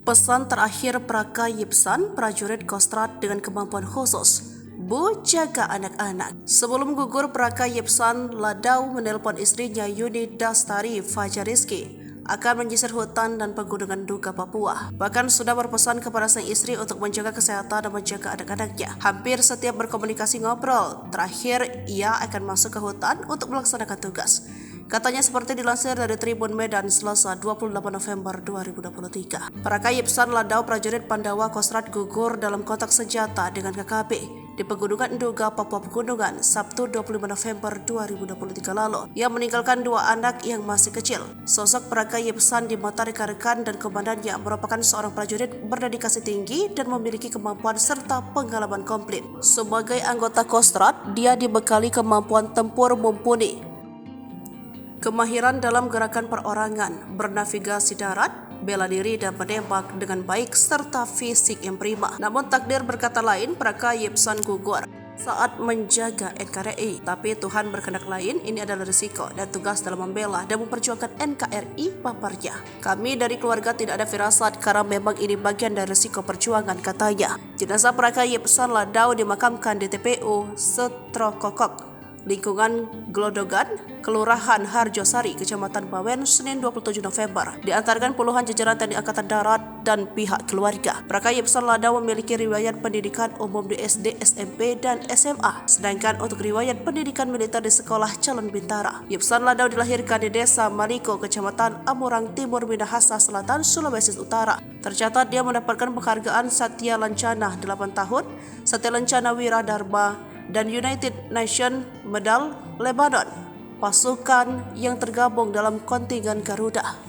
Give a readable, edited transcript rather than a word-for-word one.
Pesan terakhir Praka Yipsan, prajurit Kostrad dengan kemampuan khusus. Bu, jaga anak-anak. Sebelum gugur, Praka Yipsan Ladau menelpon istrinya Yuni Dastari Fajariski akan menyisir hutan dan pegunungan Duga, Papua. Bahkan sudah berpesan kepada sang istri untuk menjaga kesehatan dan menjaga anak-anaknya. Hampir setiap berkomunikasi ngobrol, terakhir ia akan masuk ke hutan untuk melaksanakan tugas. Katanya seperti dilansir dari Tribun Medan Selasa 28 November 2023. Praka Yipsan Ladau prajurit Pandawa Kostrad gugur dalam kontak senjata dengan KKP di Pegunungan Duga, Papua Pegunungan, Sabtu 25 November 2023 lalu. Ia meninggalkan dua anak yang masih kecil. Sosok Praka Yipsan di mata rekan-rekan dan komandannya merupakan seorang prajurit berdedikasi tinggi dan memiliki kemampuan serta pengalaman komplit. Sebagai anggota Kostrad, dia dibekali kemampuan tempur mumpuni, kemahiran dalam gerakan perorangan, bernavigasi darat, bela diri dan menembak dengan baik serta fisik yang prima. Namun takdir berkata lain, Praka Yipsan gugur saat menjaga NKRI. Tapi Tuhan berkehendak lain, ini adalah risiko dan tugas dalam membela dan memperjuangkan NKRI, paparnya. Kami dari keluarga tidak ada firasat karena memang ini bagian dari risiko perjuangan, katanya. Jenazah Praka Yipsan Ladau dimakamkan di TPU Setrokokok, lingkungan Glodogan, Kelurahan Harjosari, Kecamatan Bawen, Senin 27 November. Diantarkan puluhan jajaran TNI Angkatan Darat dan pihak keluarga. Praka Yipsan Ladau memiliki riwayat pendidikan umum di SD, SMP, dan SMA. Sedangkan untuk riwayat pendidikan militer di Sekolah Calon Bintara. Yipsan Ladau dilahirkan di Desa Maliko, Kecamatan Amurang Timur, Minahasa Selatan, Sulawesi Utara. Tercatat dia mendapatkan penghargaan Satya Lancana 8 tahun, Satya Lancana Wira Dharma, dan United Nations Medal Lebanon, pasukan yang tergabung dalam kontingen Garuda.